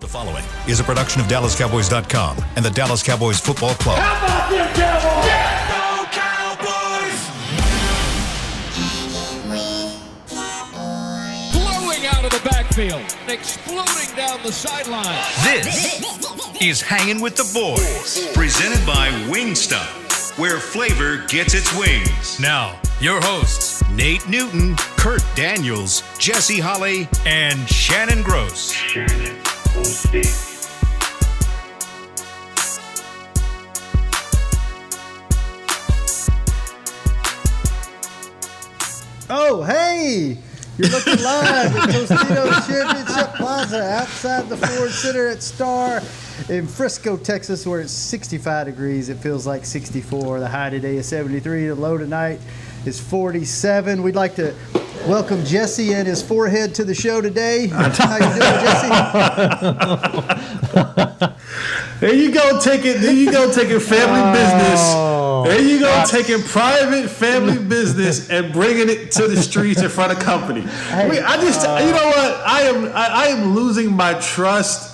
The following is a production of DallasCowboys.com and the Dallas Cowboys Football Club. How about them Cowboys? Yeah, go Cowboys! Blowing out of the backfield, exploding down the sideline. This is Hangin' with the Boys, presented by Wingstop, where flavor gets its wings. Now, your hosts, Nate Newton, Kurt Daniels, Jesse Holley, and Shannon Gross. Oh, hey! You're looking live at Tostitos Championship Plaza outside the Ford Center at Star in Frisco, Texas, where it's 65 degrees. It feels like 64. The high today is 73. The low tonight is 47. We'd like to welcome Jesse and his forehead to the show today. How you doing, Jesse? There you go, taking family business. There you go, taking private family business and bringing it to the streets in front of company. Hey, you know what? I am losing my trust.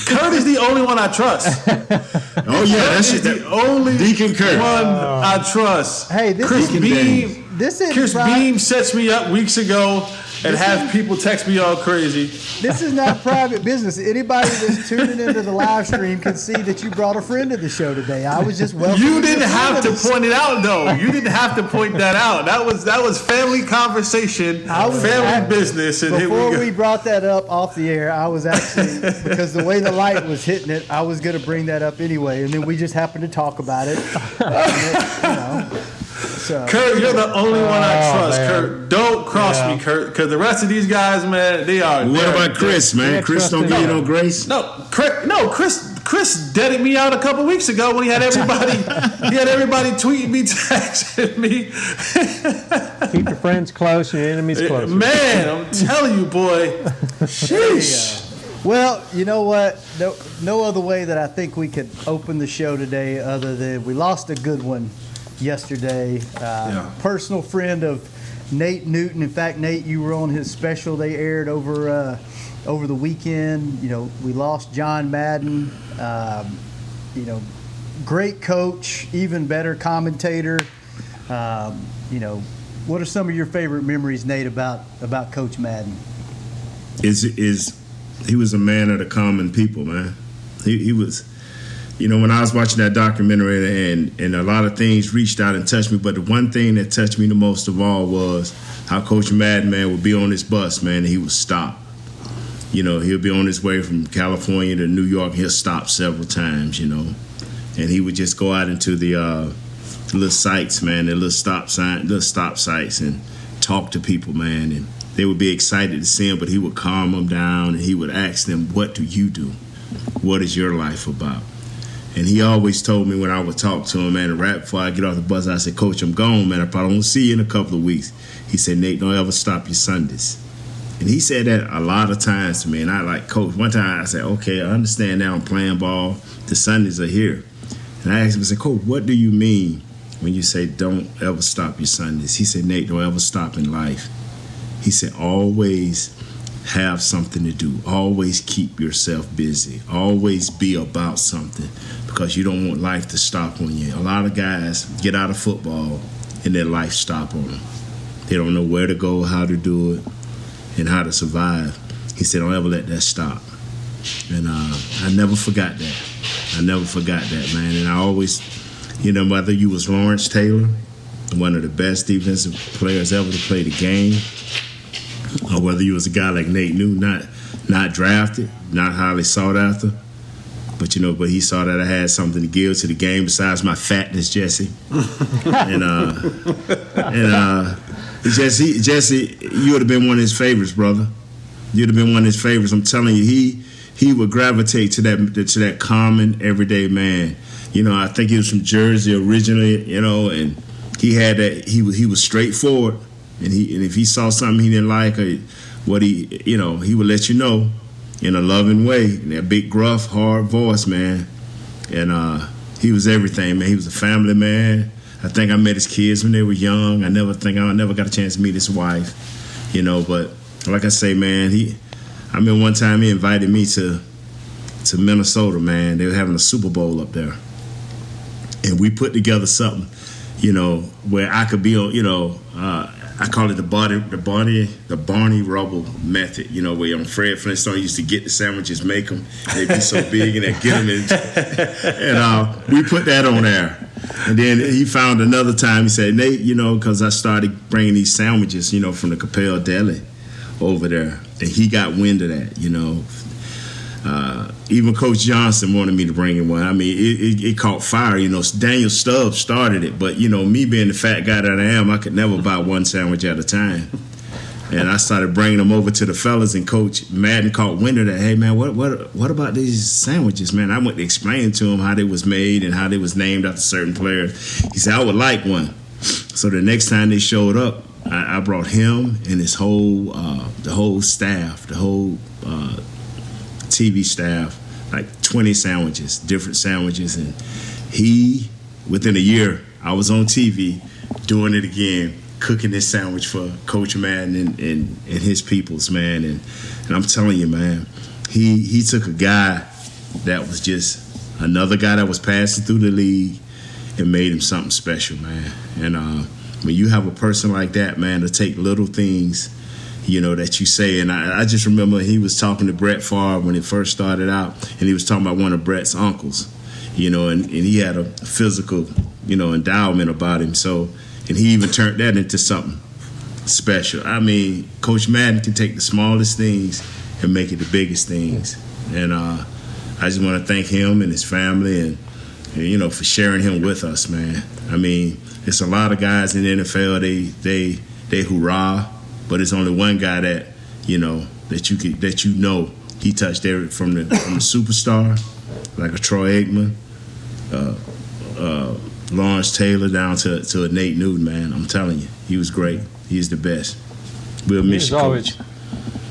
Kurt is the only one I trust. Oh yeah, that's the only Deacon Kurt. one I trust. Hey, this Chris is Beam. This is Chris Beam sets me up weeks ago and have people text me all crazy. This is not private business. Anybody that's tuning into the live stream can see that you brought a friend to the show today. I was just welcoming. You didn't have to point it out, though. You didn't have to point that out. That was family conversation, family business, and here we go. Before we brought that up off the air, I was actually, because the way the light was hitting it, I was going to bring that up anyway, and then we just happened to talk about it. So, Kurt, you're the only one I trust, man. Kurt. Don't cross me, Kurt, because the rest of these guys, man, they are. What about Chris, man? Chris don't give you no grace? Chris deaded me out a couple weeks ago when he had everybody tweeting me, texting me. Keep your friends close, your enemies close. Man, I'm telling you, boy. Sheesh. Well, you know what? No other way that I think we could open the show today other than we lost a good one yesterday. Personal friend of Nate Newton. In fact, Nate, you were on his special they aired over the weekend. You know, we lost John Madden. Great coach, even better commentator. What are some of your favorite memories, Nate, about Coach Madden? He was a man of the common people, man. He was. When I was watching that documentary and a lot of things reached out and touched me, but the one thing that touched me the most of all was how Coach Madden, man, would be on his bus, man, and he would stop. He'll be on his way from California to New York. He'll stop several times, and he would just go out into the little sites, man, the little stop sites and talk to people, man, and they would be excited to see him, but he would calm them down and he would ask them, "What do you do? What is your life about?" And he always told me when I would talk to him, man, right before I get off the bus, I said, "Coach, I'm gone, man. I probably won't see you in a couple of weeks." He said, "Nate, don't ever stop your Sundays." And he said that a lot of times to me. And I like, "Coach," one time I said, "Okay, I understand now I'm playing ball. The Sundays are here." And I asked him, I said, "Coach, what do you mean when you say don't ever stop your Sundays?" He said, "Nate, don't ever stop in life." He said, "Always have something to do. Always keep yourself busy. Always be about something because you don't want life to stop on you." A lot of guys get out of football and their life stop on them. They don't know where to go, how to do it, and how to survive. He said, "Don't ever let that stop." And I never forgot that. Man. And I always, whether you was Lawrence Taylor, one of the best defensive players ever to play the game, or whether you was a guy like Nate Newton, not drafted, not highly sought after, but he saw that I had something to give to the game besides my fatness, Jesse. Jesse, you would have been one of his favorites, brother. You'd have been one of his favorites. I'm telling you, he would gravitate to that common everyday man. I think he was from Jersey originally, and he had that. He was straightforward. And if he saw something he didn't like, or he would let you know in a loving way, in that big, gruff, hard voice, man. And he was everything, man. He was a family man. I think I met his kids when they were young. I never got a chance to meet his wife, But like I say, man, I remember one time he invited me to Minnesota, man. They were having a Super Bowl up there. And we put together something, where I could be on, I call it the Barney Rubble method, where on Fred Flintstone used to get the sandwiches, make them, they'd be so big, and they'd get them in. And we put that on there. And then he found another time, he said, Nate, because I started bringing these sandwiches, from the Capel Deli over there. And he got wind of that, even Coach Johnson wanted me to bring him one. I mean, it caught fire. Daniel Stubbs started it, but me being the fat guy that I am, I could never buy one sandwich at a time. And I started bringing them over to the fellas, and Coach Madden caught wind of that. Hey man, what about these sandwiches, man? I went to explain to him how they was made and how they was named after certain players. He said I would like one. So the next time they showed up, I brought him and his whole the whole staff, the whole TV staff, like 20 sandwiches, different sandwiches. And within a year, I was on TV doing it again, cooking this sandwich for Coach Madden and his peoples, man. And I'm telling you, man, he took a guy that was just another guy that was passing through the league and made him something special, man. And when you have a person like that, man, to take little things, that you say. And I just remember he was talking to Brett Favre when he first started out, and he was talking about one of Brett's uncles, and he had a physical, endowment about him. So, and he even turned that into something special. I mean, Coach Madden can take the smallest things and make it the biggest things. And I just want to thank him and his family and for sharing him with us, man. I mean, it's a lot of guys in the NFL, they hoorah, but it's only one guy that he touched every from the superstar, like a Troy Aikman, Lawrence Taylor, down to a Nate Newton, man. I'm telling you, he was great. He's the best. We'll miss you, Coach.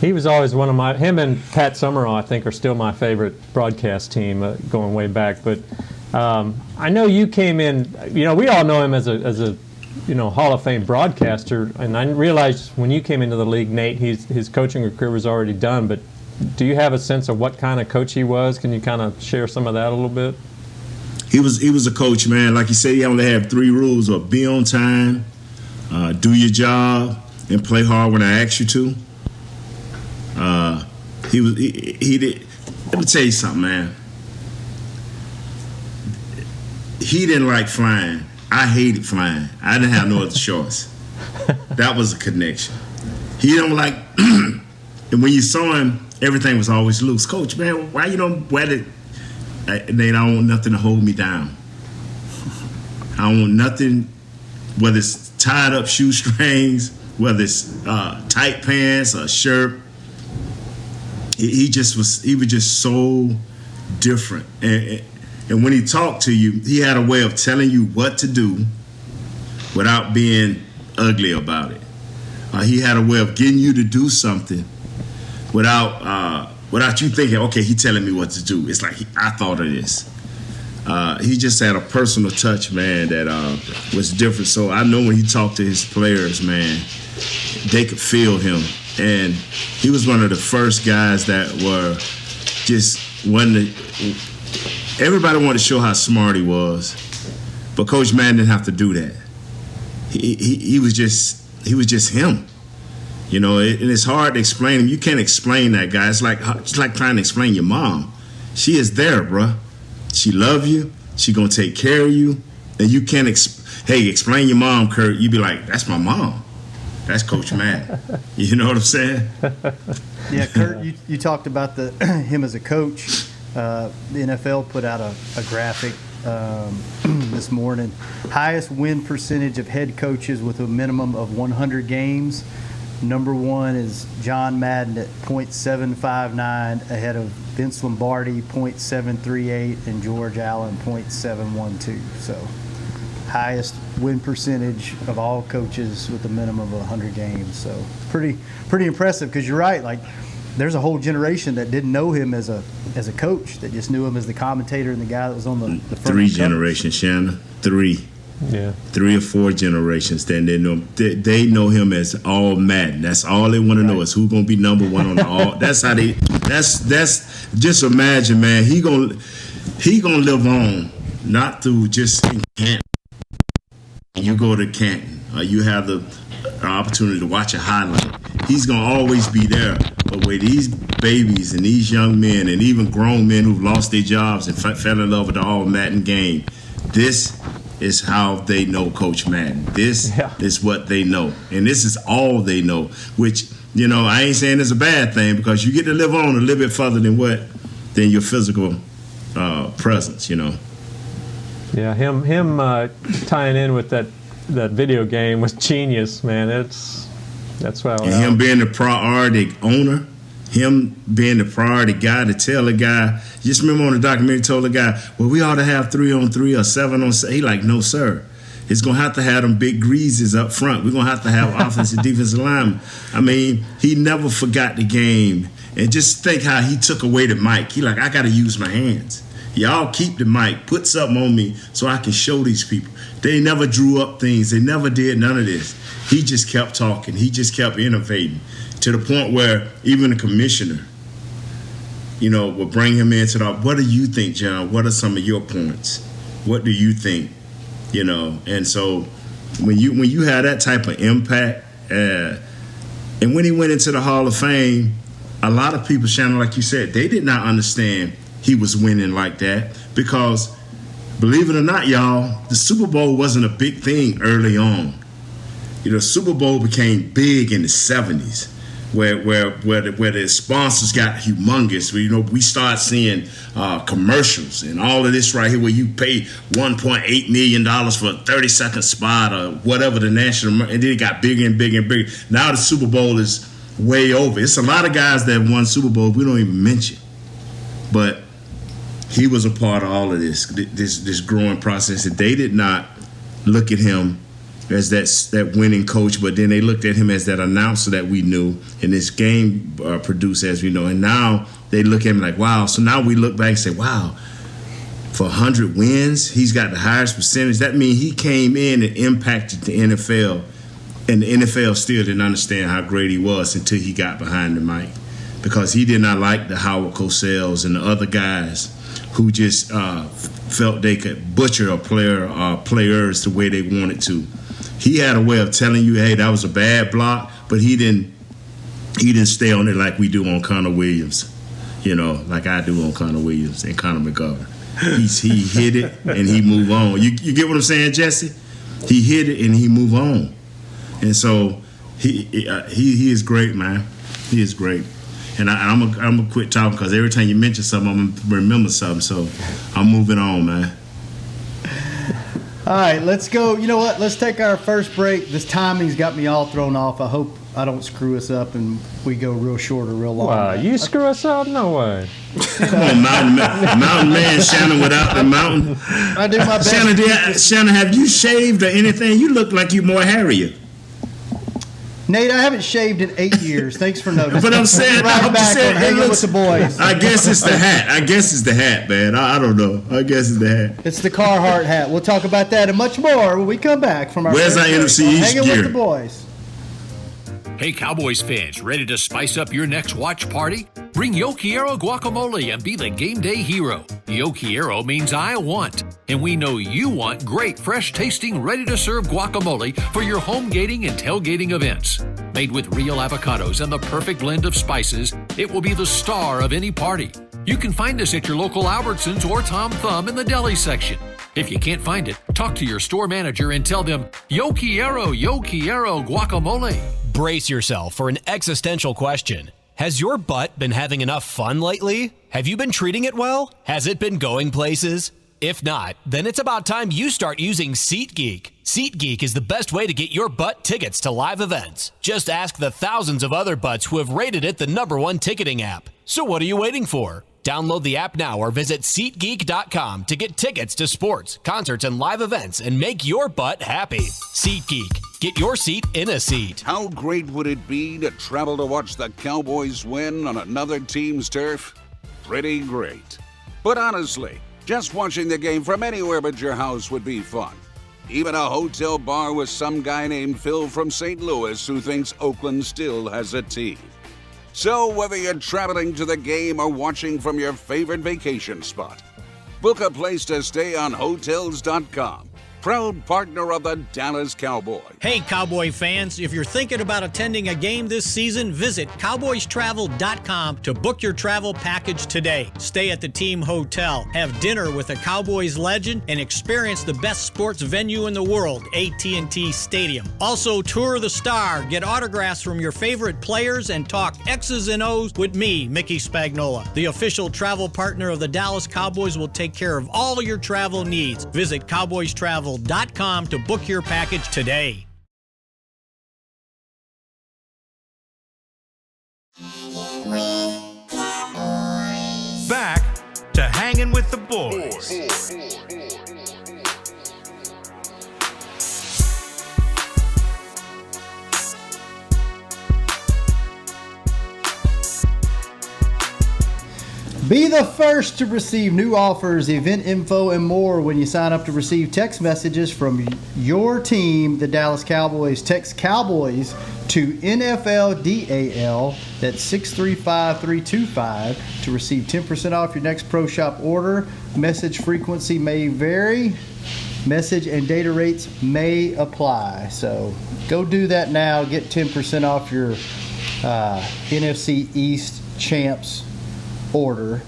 He was always one of him and Pat Summerall, I think, are still my favorite broadcast team going way back. But I know you came in, we all know him as a Hall of Fame broadcaster, and I realized when you came into the league, Nate, his coaching career was already done, but do you have a sense of what kind of coach he was? Can you kind of share some of that a little bit? He was a coach, man. Like you said, he only had 3 rules: or be on time, do your job, and play hard when I ask you to. He did. Let me tell you something, man. He didn't like flying. I hated flying. I didn't have no other choice. That was a connection. He don't like, and when you saw him, everything was always loose. Coach, man, why you don't wear it? They don't want nothing to hold me down. I don't want nothing, whether it's tied up shoestrings, whether it's tight pants or a shirt. He was just so different. And when he talked to you, he had a way of telling you what to do without being ugly about it. He had a way of getting you to do something without you thinking, okay, he's telling me what to do. It's like, I thought of this. He just had a personal touch, man, that was different. So I know when he talked to his players, man, they could feel him. And he was one of the first guys that were just everybody wanted to show how smart he was, but Coach Madden didn't have to do that. He was just him, and it's hard to explain him. You can't explain that guy. It's like trying to explain your mom. She is there, bruh. She love you. She gonna take care of you, and you can't explain your mom, Kurt. You be like, that's my mom. That's Coach Madden. You know what I'm saying? Yeah, Kurt, you talked about him as a coach. The NFL put out a graphic this morning. Highest win percentage of head coaches with a minimum of 100 games. Number 1 is John Madden at .759, ahead of Vince Lombardi .738 and George Allen .712. So highest win percentage of all coaches with a minimum of 100 games. So pretty impressive, because you're right. Like, there's a whole generation that didn't know him as a coach, that just knew him as the commentator and the guy that was on the front. 3 generations, Shannon. 3. Yeah. 3 or 4 generations. Then they know him as all Madden. That's all they want to know is who's gonna be number 1 on the all. That's how they. That's just imagine, man. He gonna live on, not through just in Canton. You go to Canton, you have the opportunity to watch a highlight. He's gonna always be there. But with these babies and these young men and even grown men who've lost their jobs and fell in love with the all Madden game, this is how they know Coach Madden. This is what they know. And this is all they know, which, I ain't saying it's a bad thing because you get to live on a little bit further than your physical presence, Yeah, him tying in with that video game was genius, man. That's why. And him being the priority owner, him being the priority guy to tell the guy. Just remember on the documentary, told the guy, well, we ought to have 3-on-3 or 7-on-7. He like, no, sir. It's going to have to have them big greases up front. We're going to have offensive, defensive linemen. I mean, he never forgot the game. And just think how he took away the mic. He like, I got to use my hands. Y'all keep the mic. Put something on me so I can show these people. They never drew up things. They never did none of this. He just kept talking. He just kept innovating to the point where even the commissioner, would bring him into what do you think, John? What are some of your points? What do you think? And so when you have that type of impact, and when he went into the Hall of Fame, a lot of people, Shannon, like you said, they did not understand he was winning like that because, believe it or not, y'all, the Super Bowl wasn't a big thing early on. The Super Bowl became big in the 70s, where the sponsors got humongous. We start seeing commercials and all of this right here, where you pay $1.8 million for a 30-second spot or whatever the national, and then it got bigger and bigger and bigger. Now the Super Bowl is way over. It's a lot of guys that have won Super Bowl we don't even mention, but he was a part of all of this growing process. That they did not look at him as that winning coach, but then they looked at him as that announcer that we knew and this game producer as we know. And now they look at him like, wow. So now we look back and say, wow, for 100 wins, he's got the highest percentage. That means he came in and impacted the NFL, and the NFL still didn't understand how great he was until he got behind the mic, because he did not like the Howard Cosell's and the other guys who just felt they could butcher a player or players the way they wanted to. He had a way of telling you, hey, that was a bad block, but he didn't stay on it like we do on Connor Williams, like I do on Connor Williams and Connor McGovern. He hit it and he moved on. You get what I'm saying, Jesse? He hit it and he moved on. And so he is great, man. He is great. And I'm gonna quit talking because every time you mention something, I'm gonna remember something. So I'm moving on, man. All right, let's go. You know what? Let's take our first break. This timing's got me all thrown off. I hope I don't screw us up and we go real short or real long. Wow, you screw us up? No way. Come on, mountain man, Shannon without the mountain. I do my best. Shannon, have you shaved or anything? You look like you more hairier. Nate, I haven't shaved in 8 years. Thanks for noticing. But I'm saying, Hanging with the boys. I guess it's the hat. Man. I don't know. I guess it's the hat. It's the Carhartt hat. We'll talk about that and much more when we come back from our. Where's our NFC East Hanging gear? with the boys. Hey, Cowboys fans, ready to spice up your next watch party? Bring Yo Quiero guacamole and be the game day hero. Yo Quiero means I want, and we know you want great, fresh-tasting, ready-to-serve guacamole for your home gating and tailgating events. Made with real avocados and the perfect blend of spices, it will be the star of any party. You can find us at your local Albertsons or Tom Thumb in the deli section. If you can't find it, talk to your store manager and tell them, Yo Quiero guacamole. Brace yourself for an existential question. Has your butt been having enough fun lately? Have you been treating it well? Has it been going places? If not, then it's about time you start using SeatGeek. SeatGeek is the best way to get your butt tickets to live events. Just ask the thousands of other butts who have rated it the #1 ticketing app. So what are you waiting for? Download the app now or visit SeatGeek.com to get tickets to sports, concerts, and live events and make your butt happy. SeatGeek. Get your seat in a seat. How great would it be to travel to watch the Cowboys win on another team's turf? Pretty great. But honestly, just watching the game from anywhere but your house would be fun. even a hotel bar with some guy named Phil from St. Louis who thinks Oakland still has a team. So whether you're traveling to the game or watching from your favorite vacation spot, book a place to stay on Hotels.com. Proud partner of the Dallas Cowboys. Hey, Cowboy fans, if you're thinking about attending a game this season, visit CowboysTravel.com to book your travel package today. Stay at the team hotel, have dinner with a Cowboys legend, and experience the best sports venue in the world, AT&T Stadium. Also, tour the Star, get autographs from your favorite players, and talk X's and O's with me, Mickey Spagnola. The official travel partner of the Dallas Cowboys will take care of all your travel needs. Visit CowboysTravel.com to book your package today. Back to Hangin' with the Boys. Be the first to receive new offers, event info, and more when you sign up to receive text messages from your team, the Dallas Cowboys. Text Cowboys to NFLDAL, that's 635325, to receive 10% off your next Pro Shop order. Message frequency may vary. Message and data rates may apply. So go do that now. Get 10% off your NFC East champs order.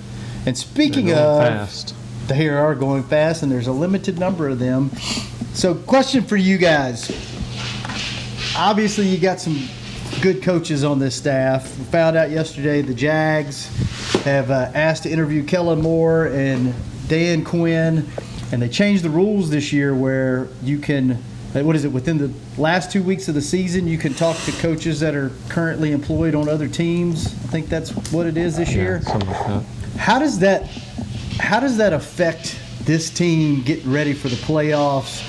And speaking of, fast. They are going fast, and there's a limited number of them. So question for you guys. Obviously, you got some good coaches on this staff. We found out yesterday the Jags have asked to interview Kellen Moore and Dan Quinn, and they changed the rules this year where you can, within the last 2 weeks of the season, you can talk to coaches that are currently employed on other teams. I think that's what it is this year. Something like that. How does that affect this team getting ready for the playoffs?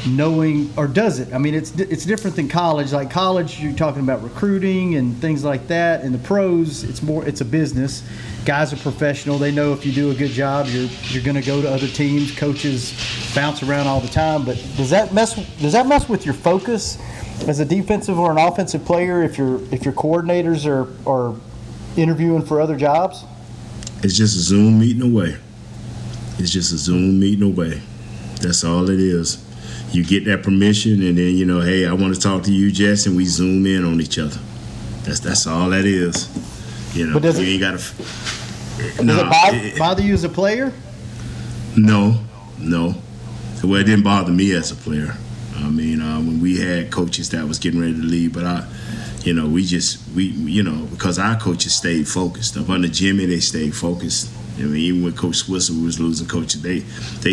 Knowing, or does it? I mean, it's different than college. Like college, you're talking about recruiting and things like that. In the pros, it's a business. Guys are professional. They know if you do a good job, you're going to go to other teams. Coaches bounce around all the time. But does that mess with your focus as a defensive or an offensive player if your coordinators are interviewing for other jobs? It's just a Zoom meeting away. That's all it is. You get that permission, and then, hey, I want to talk to you, Jess, and we zoom in on each other. That's all that is. But does you ain't got to. Does it bother you as a player? No. Well, it didn't bother me as a player. I mean, when we had coaches that was getting ready to leave, but because our coaches stayed focused. Up under Jimmy, they stayed focused. I mean, even when Coach Swisser was losing coaches, they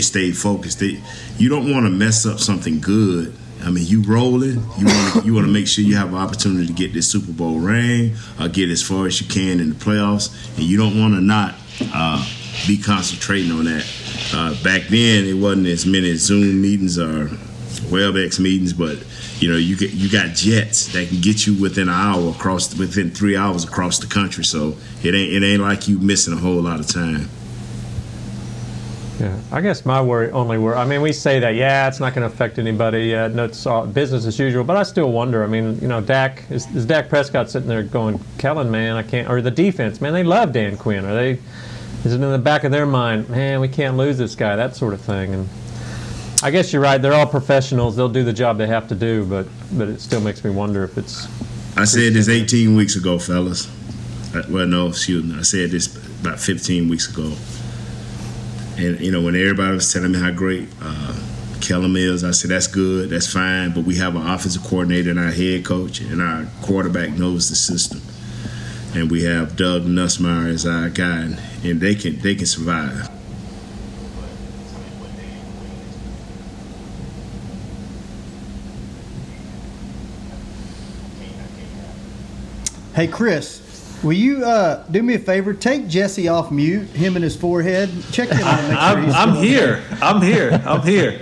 stayed focused. You don't want to mess up something good. I mean, you rolling. You want to make sure you have an opportunity to get this Super Bowl ring or get as far as you can in the playoffs, and you don't want to not be concentrating on that. Back then, it wasn't as many Zoom meetings or WebEx meetings, but you got jets that can get you within 3 hours across the country. So it ain't like you missing a whole lot of time. Yeah, I guess my only worry. I mean, we say that, it's not going to affect anybody. No, it's all business as usual. But I still wonder. I mean, Dak is Dak Prescott sitting there going, Kellen, man, I can't. Or the defense, man, they love Dan Quinn. Is it in the back of their mind, man, we can't lose this guy, that sort of thing. And I guess you're right. They're all professionals. They'll do the job they have to do, but it still makes me wonder if it's. I said this 18 weeks ago, fellas. Well, no, excuse me. I said this about 15 weeks ago. And, when everybody was telling me how great Kellen is, I said, that's good, that's fine, but we have an offensive coordinator and our head coach, and our quarterback knows the system. And we have Doug Nussmeier as our guy, and they can survive. Hey, Chris, will you do me a favor? Take Jesse off mute, him and his forehead. Check in on him. I'm here.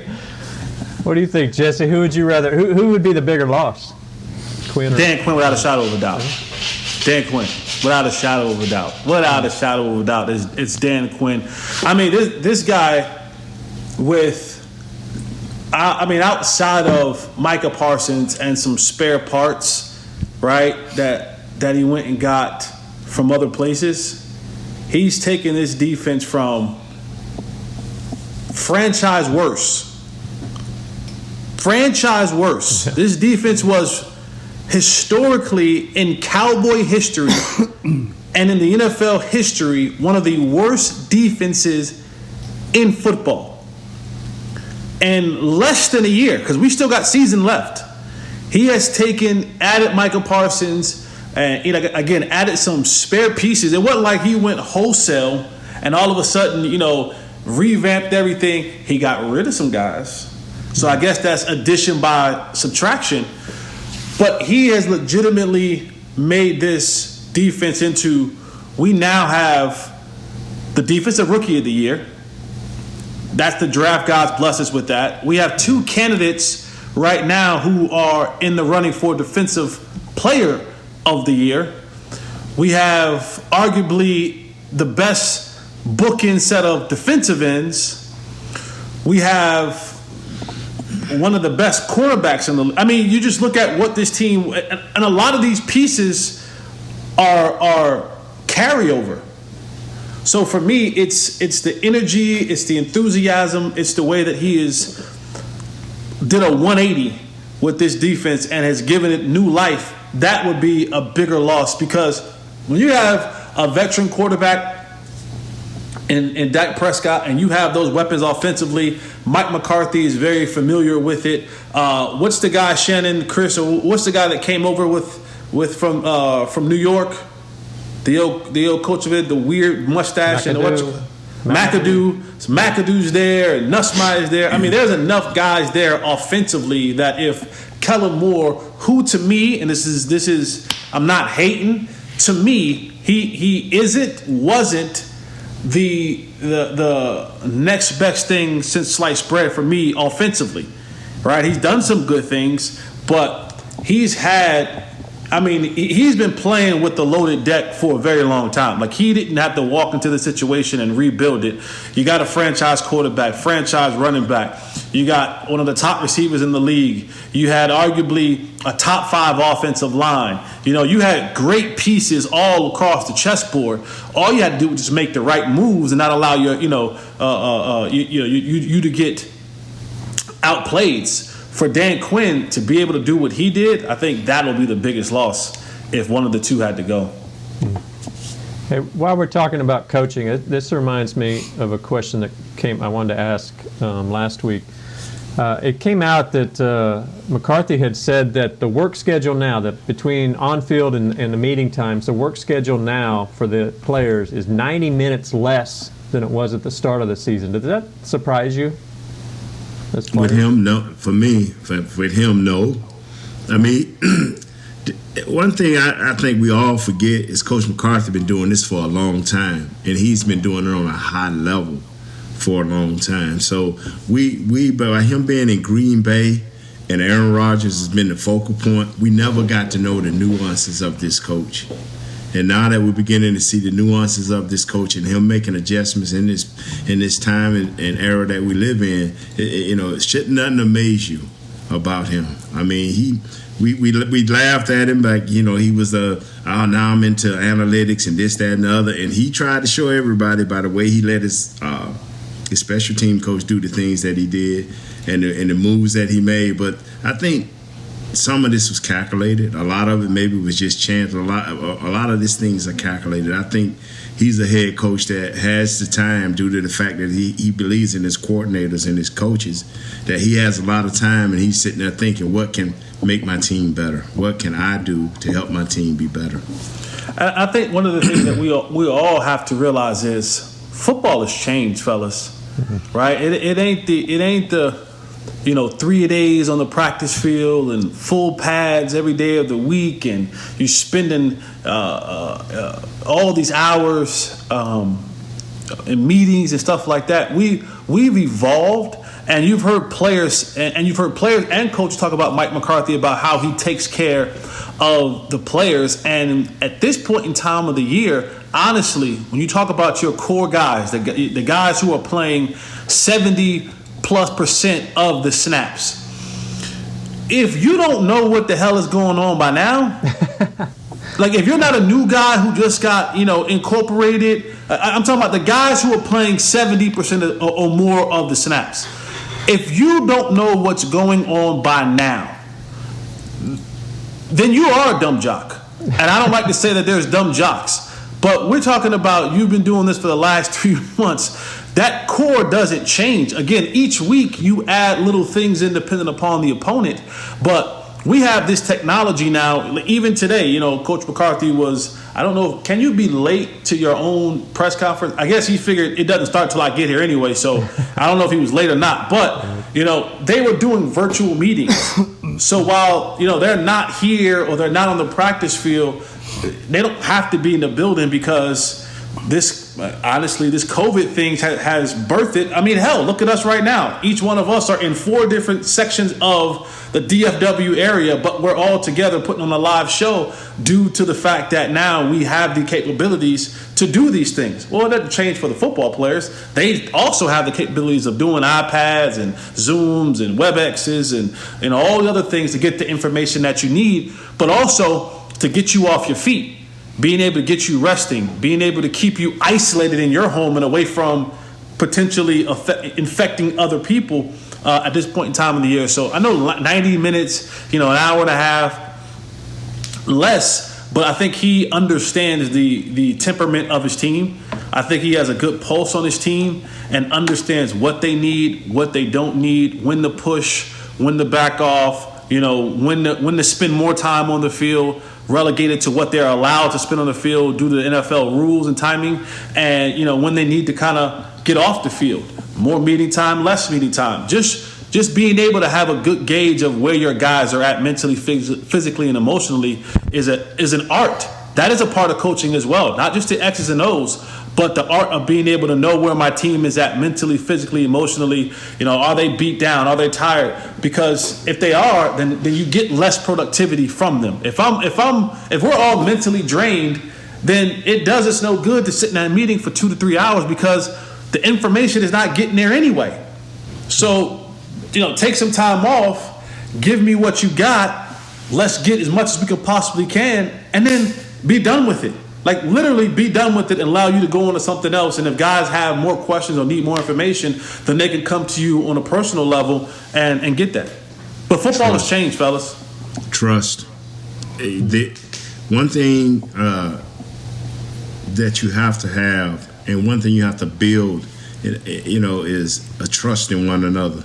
What do you think, Jesse? Who would you rather? Who would be the bigger loss? Quinn or Dan Quinn, without a shadow of a doubt. Dan Quinn, without a shadow of a doubt. It's Dan Quinn. I mean, this guy with I mean, outside of Micah Parsons and some spare parts, right, that he went and got from other places, he's taken this defense from franchise worse. This defense was historically in Cowboy history and in the NFL history one of the worst defenses in football. And less than a year, because we still got season left, he has added Michael Parsons, and again, added some spare pieces. It wasn't like he went wholesale and all of a sudden, revamped everything. He got rid of some guys. So I guess that's addition by subtraction. But he has legitimately made this defense into, we now have the defensive rookie of the year. That's the draft gods bless us with that. We have 2 candidates right now who are in the running for defensive player of the year. We have arguably the best bookend set of defensive ends. We have one of the best quarterbacks in the. I mean, you just look at what this team, and a lot of these pieces are carryover. So for me, it's the energy, it's the enthusiasm, it's the way that he did a 180 with this defense and has given it new life. That would be a bigger loss, because when you have a veteran quarterback in Dak Prescott and you have those weapons offensively, Mike McCarthy is very familiar with it. What's the guy, Shannon, Chris, or what's the guy that came over from New York? The old coach of it, the weird mustache McAdoo. and McAdoo's there, and Nussmeier's there. I mean, there's enough guys there offensively that if Kellen Moore, who to me, and this is I'm not hating, to me he wasn't the next best thing since sliced bread for me offensively, right? He's done some good things, but he's been playing with the loaded deck for a very long time. Like, he didn't have to walk into the situation and rebuild it. You got a franchise quarterback, franchise running back. You got one of the top receivers in the league. You had arguably a top 5 offensive line. You had great pieces all across the chessboard. All you had to do was just make the right moves and not allow you to get outplayed. For Dan Quinn to be able to do what he did, I think that'll be the biggest loss if one of the two had to go. Hey, while we're talking about coaching, this reminds me of a question that I wanted to ask last week. It came out that McCarthy had said that the work schedule now, that between on-field and the meeting times, the work schedule now for the players is 90 minutes less than it was at the start of the season. Did that surprise you? With him, no. For me, with him, no. I mean, one thing I think we all forget is Coach McCarthy been doing this for a long time, and he's been doing it on a high level for a long time. So by him being in Green Bay and Aaron Rodgers has been the focal point, we never got to know the nuances of this coach. And now that we're beginning to see the nuances of this coach and him making adjustments in this time and era that we live in, it should nothing amaze you about him. I mean, we laughed at him like, he was now I'm into analytics and this, that, and the other, and he tried to show everybody by the way he let his special team coach do the things that he did and the moves that he made. But I think some of this was calculated. A lot of it maybe was just chance. A lot of these things are calculated. I think he's a head coach that has the time, due to the fact that he believes in his coordinators and his coaches, that he has a lot of time, and he's sitting there thinking, what can make my team better? What can I do to help my team be better? I think one of the things that we all have to realize is football has changed, fellas. Mm-hmm. Right? It ain't the 3 days on the practice field and full pads every day of the week, and you're spending all these hours in meetings and stuff like that. We've evolved, and you've heard players and coaches talk about Mike McCarthy about how he takes care of the players. And at this point in time of the year, honestly, when you talk about your core guys, the guys who are playing 70+ 50+% of the snaps. If you don't know what the hell is going on by now, like if you're not a new guy who just got, incorporated, I'm talking about the guys who are playing 70% or more of the snaps. If you don't know what's going on by now, then you are a dumb jock. And I don't like to say that there's dumb jocks, but we're talking about you've been doing this for the last 3 months. That core doesn't change. Again, each week you add little things in depending upon the opponent, but we have this technology now. Even today, Coach McCarthy was, I don't know, can you be late to your own press conference? I guess he figured it doesn't start till I get here anyway, so I don't know if he was late or not. But, they were doing virtual meetings. So while, they're not here or they're not on the practice field, they don't have to be in the building because this COVID thing has birthed it. I mean, hell, look at us right now. Each one of us are in 4 different sections of the DFW area, but we're all together putting on a live show due to the fact that now we have the capabilities to do these things. Well, it doesn't change for the football players. They also have the capabilities of doing iPads and Zooms and WebExes and all the other things to get the information that you need, but also to get you off your feet. Being able to get you resting, being able to keep you isolated in your home and away from potentially infecting other people at this point in time of the year. So I know 90 minutes, an hour and a half less, but I think he understands the temperament of his team. I think he has a good pulse on his team and understands what they need, what they don't need, when to push, when to back off, when to spend more time on the field, relegated to what they're allowed to spend on the field due to the NFL rules and timing, and when they need to kind of get off the field. More meeting time, less meeting time. Just being able to have a good gauge of where your guys are at mentally, physically, and emotionally is an art. That is a part of coaching as well, not just the X's and O's, but the art of being able to know where my team is at mentally, physically, emotionally. Are they beat down? Are they tired? Because if they are, then you get less productivity from them. If we're all mentally drained, then it does us no good to sit in that meeting for 2 to 3 hours because the information is not getting there anyway. So, take some time off, give me what you got, let's get as much as we can possibly can, and then be done with it. Like literally be done with it and allow you to go on to something else. And if guys have more questions or need more information, then they can come to you on a personal level and get that. But football has changed, fellas. Trust. One thing that you have to have, and one thing you have to build, is a trust in one another.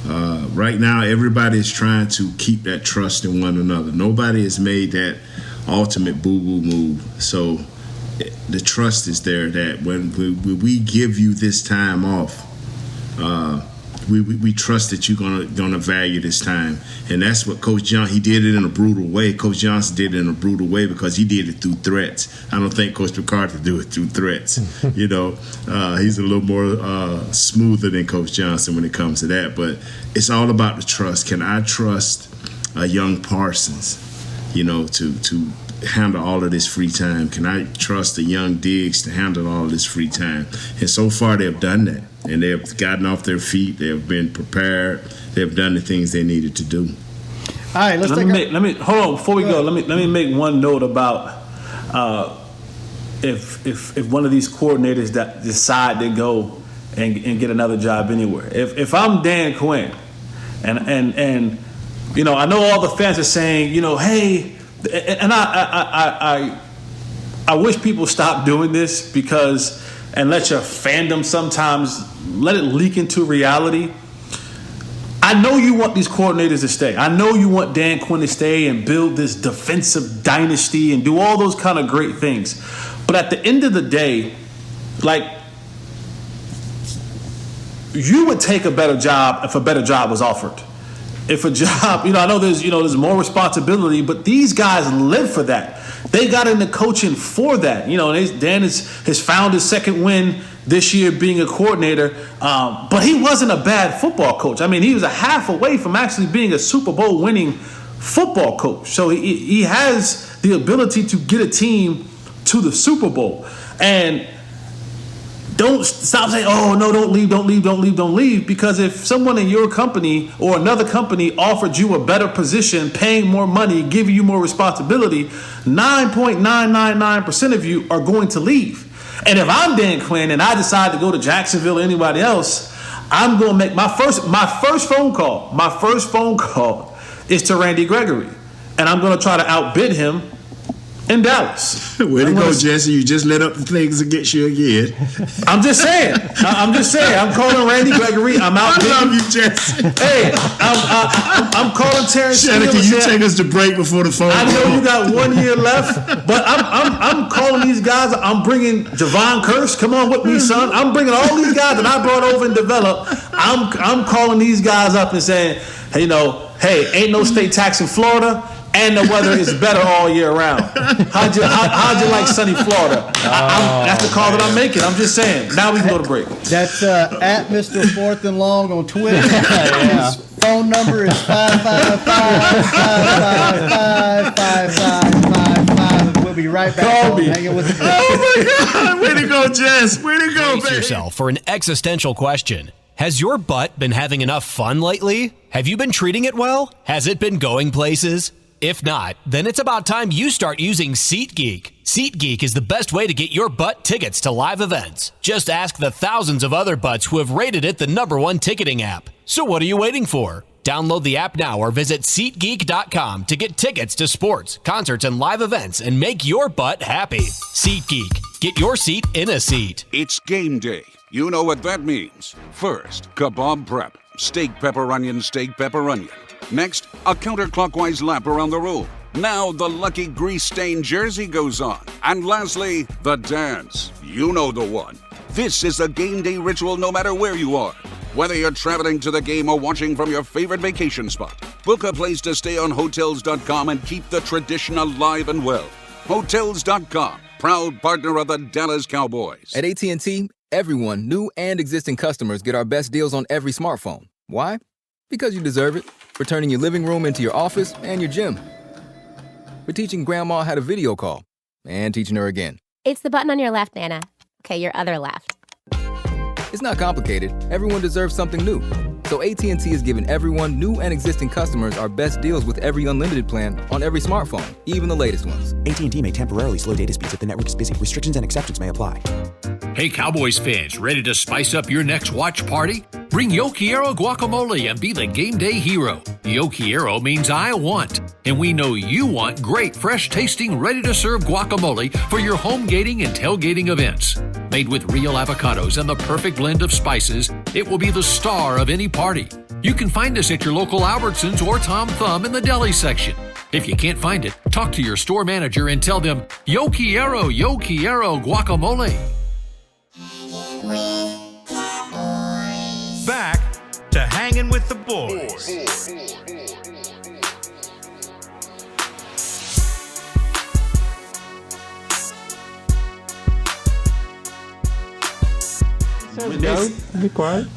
Right now, everybody is trying to keep that trust in one another. Nobody has made that ultimate boo-boo move. So the trust is there that when we give you this time off, we trust that you're gonna value this time. And that's what Coach John, he did it in a brutal way. Coach Johnson did it in a brutal way because he did it through threats. I don't think Coach McCarthy do it through threats. He's a little more smoother than Coach Johnson when it comes to that. But it's all about the trust. Can I trust a young Parsons, to handle all of this free time? Can I trust the young Diggs to handle all of this free time? And so far they've done that. And they have gotten off their feet. They have been prepared. They have done the things they needed to do. All right, let me hold on before we go. Let me make one note about if one of these coordinators that decide to go and get another job anywhere. If I'm Dan Quinn, and I know all the fans are saying, hey, and I wish people stop doing this because. And let your fandom sometimes let it leak into reality. I know you want these coordinators to stay. I know you want Dan Quinn to stay and build this defensive dynasty and do all those kind of great things. But at the end of the day, you would take a better job if a better job was offered. If a job, I know there's more responsibility, but these guys live for that. They got into coaching for that. Dan has found his second win this year being a coordinator, but he wasn't a bad football coach. I mean, he was a half away from actually being a Super Bowl winning football coach. So he has the ability to get a team to the Super Bowl. And don't stop saying, oh, no, don't leave. Because if someone in your company or another company offered you a better position, paying more money, giving you more responsibility, 9.999% of you are going to leave. And if I'm Dan Quinn and I decide to go to Jacksonville or anybody else, I'm going to make my first phone call. My first phone call is to Randy Gregory. And I'm going to try to outbid him in Dallas. Way to go, Jesse. You just lit up the things against you again. I'm just saying. I'm calling Randy Gregory. I'm out. I love you, Jesse. Hey, I'm calling Terrence Steele. Can you take us to break before the phone? I know you got 1 year left, but I'm calling these guys. I'm bringing Javon Curse. Come on with me, son. I'm bringing all these guys that I brought over and developed. I'm calling these guys up and saying, hey, ain't no state tax in Florida. And the weather is better all year round. How'd you like sunny Florida? That's the call that I'm making. I'm just saying. Now we can go to break. That's at Mr. Fourth and Long on Twitter. His phone number is 555-555-5555. We'll be right back. Hanging with the Boys. Oh my God! Way to go, Jess. Way to go, Brace baby. yourself for an existential question. Has your butt been having enough fun lately? Have you been treating it well? Has it been going places? If not, then it's about time you start using SeatGeek. SeatGeek is the best way to get your butt tickets to live events. Just ask the thousands of other butts who have rated it the #1 ticketing app. So what are you waiting for? Download the app now or visit SeatGeek.com to get tickets to sports, concerts, and live events and make your butt happy. SeatGeek. Get your seat in a seat. It's game day. You know what that means. First, kebab prep. Steak, pepper, onion, steak, pepper, onion. Next, a counterclockwise lap around the room. Now the lucky grease-stained jersey goes on. And lastly, the dance. You know the one. This is a game day ritual no matter where you are. Whether you're traveling to the game or watching from your favorite vacation spot, book a place to stay on Hotels.com and keep the tradition alive and well. Hotels.com, proud partner of the Dallas Cowboys. At AT&T, everyone, new and existing customers, get our best deals on every smartphone. Why? Because you deserve it. We're turning your living room into your office and your gym. We're teaching Grandma how to video call and teaching her again. It's the button on your left, Nana. Okay, your other left. It's not complicated. Everyone deserves something new. So AT&T is giving everyone, new and existing customers, our best deals with every unlimited plan on every smartphone, even the latest ones. AT&T may temporarily slow data speeds if the network is busy. Restrictions and exceptions may apply. Hey, Cowboys fans, ready to spice up your next watch party? Bring Yo Quiero guacamole and be the game day hero. Yo Quiero means I want, and we know you want great, fresh-tasting, ready-to-serve guacamole for your home gating and tailgating events. Made with real avocados and the perfect blend of spices, it will be the star of any party. You can find us at your local Albertsons or Tom Thumb in the deli section. If you can't find it, talk to your store manager and tell them, Yo Quiero guacamole. Back to Hangin' with the Boys. Be quiet.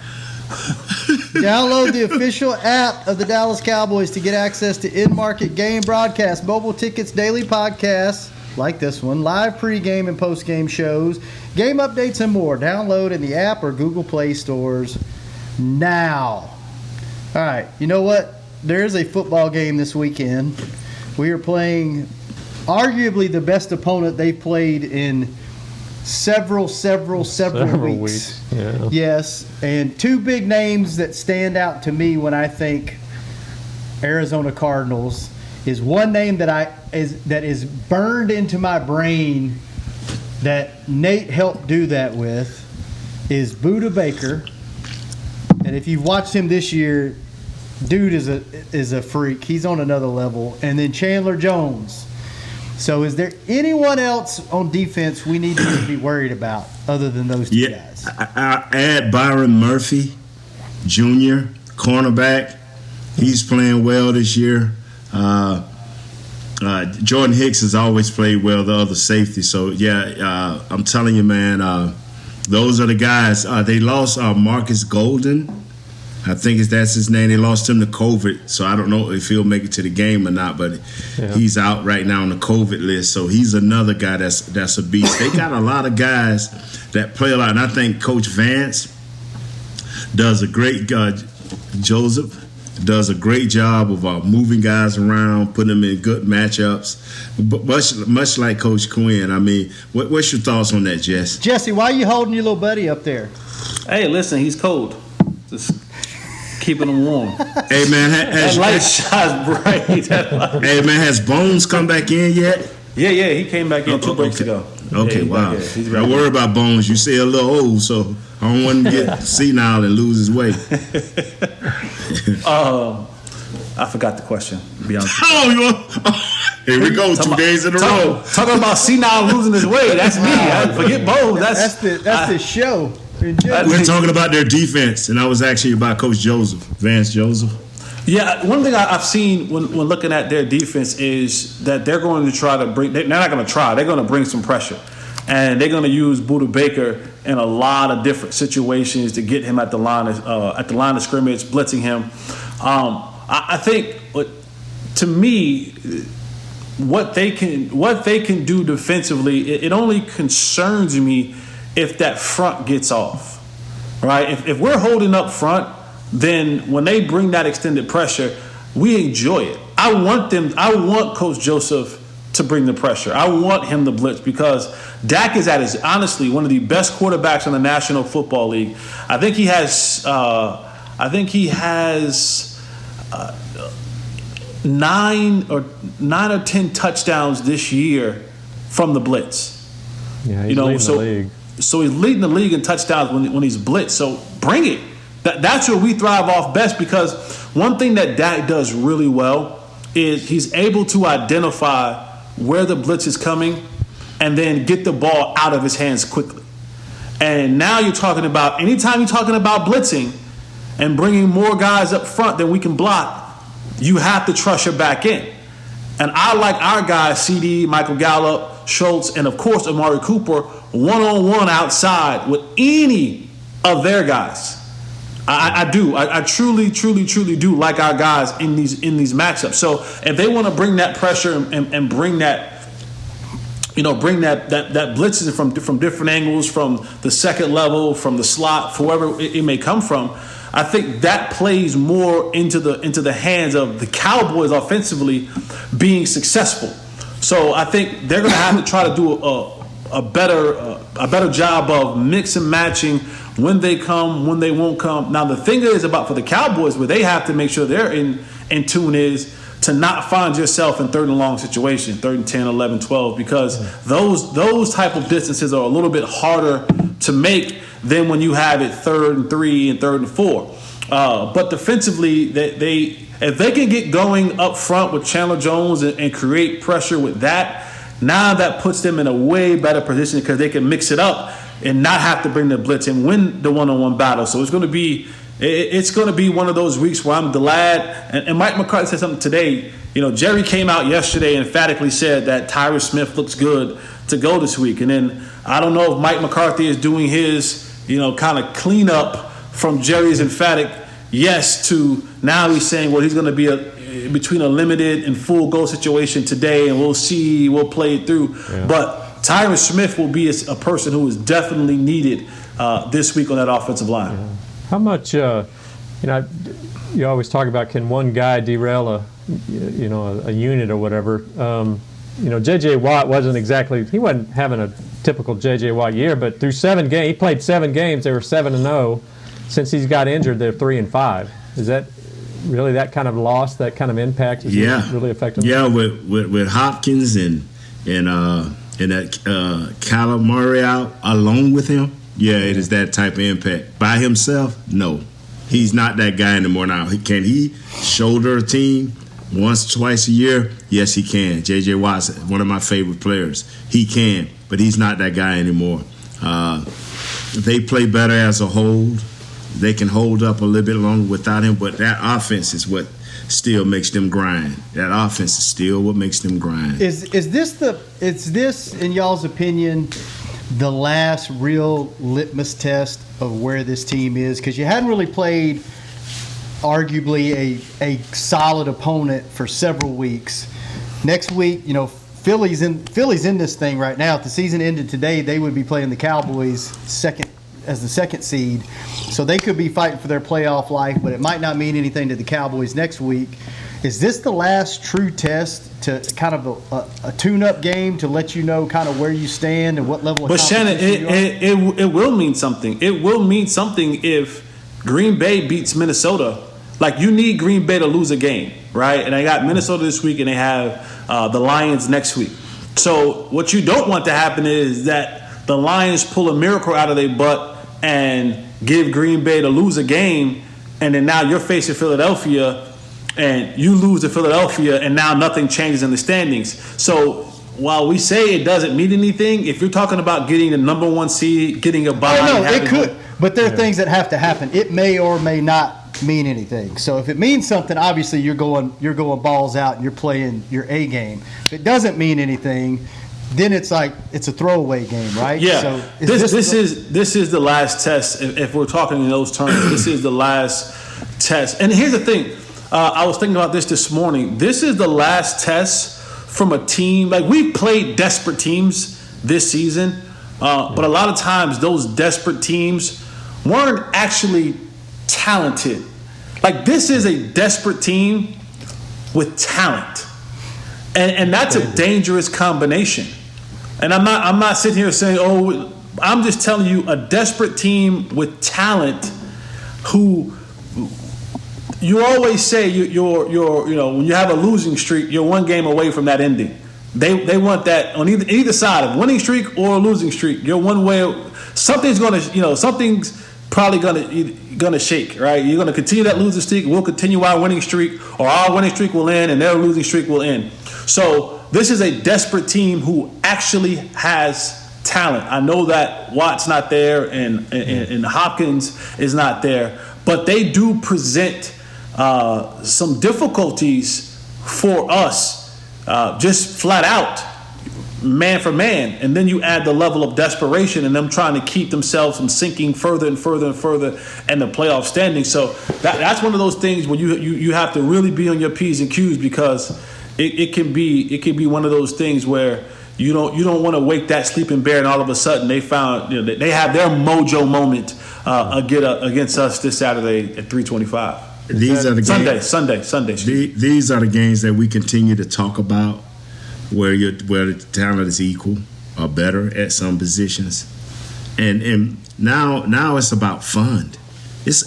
Download the official app of the Dallas Cowboys to get access to in-market game broadcasts, mobile tickets, daily podcasts like this one, live pregame and postgame shows, game updates, and more. Download in the app or Google Play stores now. All right, you know what? There is a football game this weekend. We are playing arguably the best opponent they've played in several weeks. Yeah. Yes, and two big names that stand out to me when I think Arizona Cardinals is one name that is burned into my brain that Nate helped do that with is Budda Baker. And if you've watched him this year, dude is a freak. He's on another level. And then Chandler Jones. So is there anyone else on defense we need to be worried about other than those two guys? I add Byron Murphy, Jr., cornerback. He's playing well this year. Jordan Hicks has always played well, the other safety. So, I'm telling you, man, those are the guys. They lost Marcus Golden I think that's his name. They lost him to COVID, so I don't know if he'll make it to the game or not. But he's out right now on the COVID list, so he's another guy that's a beast. They got a lot of guys that play a lot, and I think Coach Vance does a great Joseph does a great job of moving guys around, putting them in good matchups, but much like Coach Quinn. I mean, what's your thoughts on that, Jess? Jesse, why are you holding your little buddy up there? Hey, listen, he's cold. Just keeping him warm. Hey, man. That light shines bright. Hey, man, has Bones come back in yet? Yeah, he came back in 2 breaks ago. Okay, wow. I worry about Bones. You say a little old, so I don't want him to get senile and lose his way. I forgot the question, to be honest. Here we go, 2 days in a row. Talking about senile losing his way, that's me. Forget Bones. That's the show. We're talking about their defense, and I was asking about Coach Vance Joseph. Yeah, one thing I've seen when looking at their defense is that they're going to try to bring. They're not going to try. They're going to bring some pressure, and they're going to use Budda Baker in a lot of different situations to get him at the line of scrimmage, blitzing him. I think, to me, what they can do defensively, it only concerns me if that front gets off, right? If we're holding up front, then when they bring that extended pressure, we enjoy it. I want Coach Joseph to bring the pressure. I want him to blitz because Dak is honestly one of the best quarterbacks in the National Football League. I think he has 9 or 10 touchdowns this year from the blitz. Yeah, he's leading the league. So he's leading the league in touchdowns when he's blitzed. So bring it. That's where we thrive off best, because one thing that Dak does really well is he's able to identify where the blitz is coming and then get the ball out of his hands quickly. And now anytime you're talking about blitzing and bringing more guys up front than we can block, you have to trust your back end. And I like our guys, CD, Michael Gallup, Schultz, and of course Amari Cooper, one-on-one outside with any of their guys. I do. I truly do like our guys in these matchups. So if they want to bring that pressure and bring that, bring that blitzes from different angles, from the second level, from the slot, for wherever it may come from, I think that plays more into the hands of the Cowboys offensively being successful. So I think they're going to have to try to do a better job of mix and matching when they come, when they won't come. Now the thing is about for the Cowboys, where they have to make sure they're in tune, is to not find yourself in 3rd and long situation, 3rd and 10, 11, 12, because those type of distances are a little bit harder to make than when you have it 3rd and 3 and 3rd and 4. But defensively, if they can get going up front with Chandler Jones and create pressure with that, now that puts them in a way better position because they can mix it up and not have to bring the blitz and win the one-on-one battle. So it's going to be one of those weeks where I'm glad. And Mike McCarthy said something today. Jerry came out yesterday and emphatically said that Tyrus Smith looks good to go this week. And then I don't know if Mike McCarthy is doing his, kind of cleanup from Jerry's emphatic yes to now he's saying, well, he's going to be between a limited and full goal situation today, and we'll play it through. Yeah. But Tyron Smith will be a person who is definitely needed this week on that offensive line. Yeah. How much, you always talk about, can one guy derail a unit or whatever? J.J. Watt he wasn't having a typical J.J. Watt year, but through 7 games, he played 7 games. They were 7-0. Since he's got injured, they're 3-5. Is that really that kind of loss, that kind of impact? Is really affecting? Yeah, with Hopkins and that Kyler Murray out along with him. Yeah, it is that type of impact. By himself, no. He's not that guy anymore now. Can he shoulder a team once, twice a year? Yes, he can. J.J. Watt's one of my favorite players. He can, but he's not that guy anymore. They play better as a whole. They can hold up a little bit longer without him, but that offense is what still makes them grind. That offense is still what makes them grind. Is this, in y'all's opinion, the last real litmus test of where this team is? Because you hadn't really played arguably a solid opponent for several weeks. Next week, Philly's in this thing right now. If the season ended today, they would be playing the Cowboys as the second seed. So they could be fighting for their playoff life, but it might not mean anything to the Cowboys next week. Is this the last true test to kind of a tune-up game to let you know kind of where you stand and what level of competition Shannon, it will mean something. It will mean something if Green Bay beats Minnesota. Like, you need Green Bay to lose a game, right? And they got Minnesota this week, and they have the Lions next week. So what you don't want to happen is that the Lions pull a miracle out of their butt and give Green Bay to lose a game, and then now you're facing Philadelphia, and you lose to Philadelphia, and now nothing changes in the standings. So while we say it doesn't mean anything, if you're talking about getting the number one seed, getting a bye, it could. But there are things that have to happen. It may or may not mean anything. So if it means something, obviously you're going balls out and you're playing your A game. If it doesn't mean anything, then it's like it's a throwaway game, right? Yeah. So this is the last test. If we're talking in those terms, this is the last test. And here's the thing. I was thinking about this morning. This is the last test from a team. Like, we've played desperate teams this season, but a lot of times those desperate teams weren't actually talented. Like, this is a desperate team with talent, and that's a dangerous combination. And I'm not sitting here saying, oh, I'm just telling you, a desperate team with talent who. You always say you're when you have a losing streak, you're one game away from that ending. They want that on either side, of winning streak or a losing streak. You're one way. Something's probably gonna shake, right? You're gonna continue that losing streak. We'll continue our winning streak, or our winning streak will end and their losing streak will end. So this is a desperate team who actually has talent. I know that Watt's not there and Hopkins is not there, but they do present some difficulties for us, just flat out, man for man. And then you add the level of desperation and them trying to keep themselves from sinking further and further and further in the playoff standing. So that's one of those things where you have to really be on your P's and Q's, because it can be one of those things where you don't want to wake that sleeping bear and all of a sudden they found they have their mojo moment against us this Saturday at 3:25. These are the Sunday. These are the games that we continue to talk about, where the talent is equal or better at some positions, and now it's about fun. This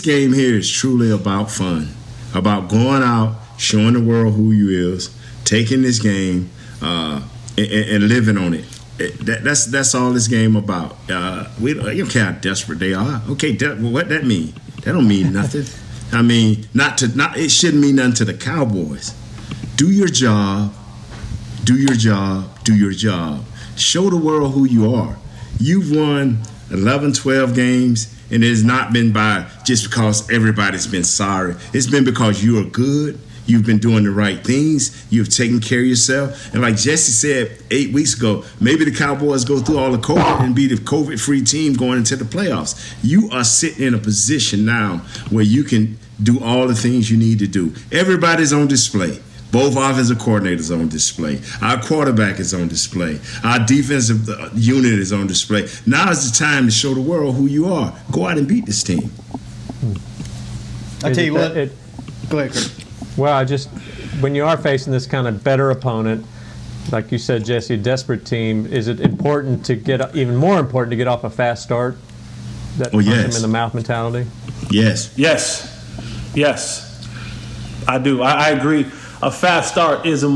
game here is truly about fun, about going out, showing the world who you is, taking this game and living on it. That's all this game about. We don't care how desperate they are. Okay, what that mean? That don't mean nothing. I mean, it shouldn't mean nothing to the Cowboys. Do your job. Do your job. Do your job. Show the world who you are. You've won 11, 12 games, and it has not been by just because everybody's been sorry. It's been because you are good. You've been doing the right things. You've taken care of yourself. And like Jesse said 8 weeks ago, maybe the Cowboys go through all the COVID and be the COVID-free team going into the playoffs. You are sitting in a position now where you can do all the things you need to do. Everybody's on display. Both offensive coordinators are on display. Our quarterback is on display. Our defensive unit is on display. Now is the time to show the world who you are. Go out and beat this team. I'll tell you what. Go ahead, Kurt. Well, when you are facing this kind of better opponent, like you said, Jesse, a desperate team, is it important to even more important to get off a fast start? That punch them in the mouth mentality? Yes. I do. I agree. A fast start is a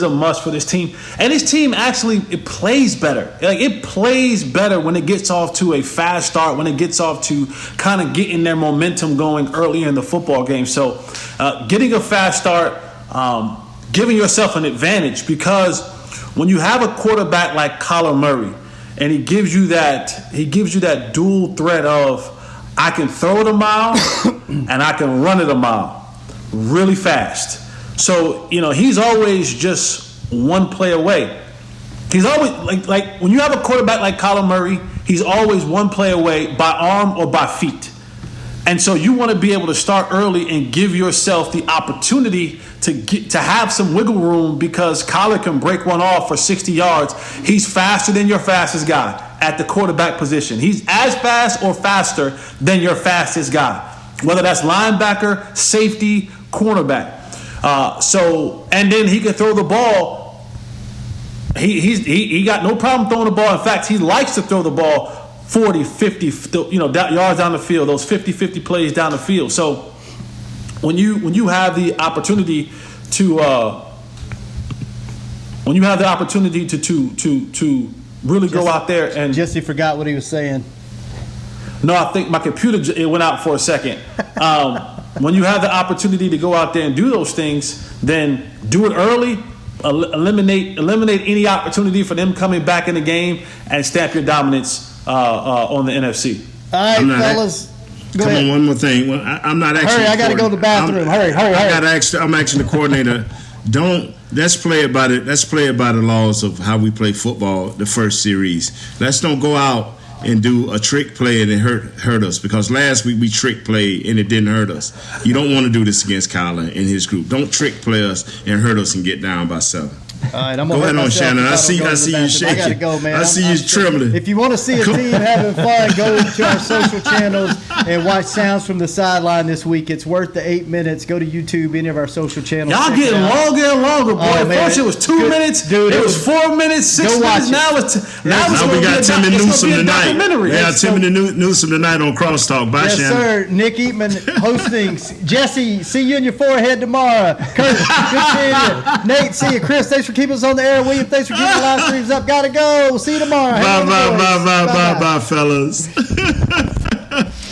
must for this team, and this team actually it plays better. Like, it plays better when it gets off to a fast start, when it gets off to kind of getting their momentum going early in the football game. So, getting a fast start, giving yourself an advantage, because when you have a quarterback like Kyler Murray, and he gives you that dual threat of I can throw it a mile and I can run it a mile really fast. So, he's always just one play away. He's always like when you have a quarterback like Kyler Murray, he's always one play away by arm or by feet. And so you want to be able to start early and give yourself the opportunity to have some wiggle room, because Kyler can break one off for 60 yards. He's faster than your fastest guy at the quarterback position. He's as fast or faster than your fastest guy, whether that's linebacker, safety, cornerback. And then he can throw the ball. He got no problem throwing the ball. In fact, he likes to throw the ball 40, 50, yards down the field, those 50-50 plays down the field. So when you have the opportunity to really go out there and Jesse forgot what he was saying. No, I think my computer, it went out for a second. When you have the opportunity to go out there and do those things, then do it early. Eliminate any opportunity for them coming back in the game, and stamp your dominance on the NFC. All right, fellas. Go ahead. On, one more thing. Well, I'm not actually. Hurry! I got to go to the bathroom. Hurry! I'm actually the coordinator. Let's play it by the laws of how we play football. The first series. Let's don't go out and do a trick play and it hurt us, because last week we trick played and it didn't hurt us. You don't want to do this against Kyler and his group. Don't trick play us and hurt us and get down by 7. All right, I'm go gonna ahead on, Shannon. I see you shaking. I gotta go, man. I see you trembling. If you want to see a team having fun, go to our social channels and watch Sounds from the Sideline this week. It's worth the 8 minutes. Go to YouTube, any of our social channels. Y'all getting longer and longer, boy. Oh, man. First it was 2 minutes, dude. It was 4 minutes, 6 minutes. Now we got Timmy Newsom tonight. Yeah, Timmy Newsom tonight on Crosstalk. Bye, yes, Shannon. Sir. Nick Eatman hosting. Jesse, see you in your forehead tomorrow. Kurt, good seeing you. Nate, see you. Chris, thanks for keeping us on the air. William, thanks for keeping the live streams up. Gotta go. We'll see you tomorrow. Bye, fellas.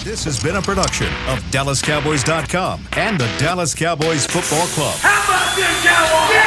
This has been a production of DallasCowboys.com and the Dallas Cowboys Football Club. How about this, Cowboys?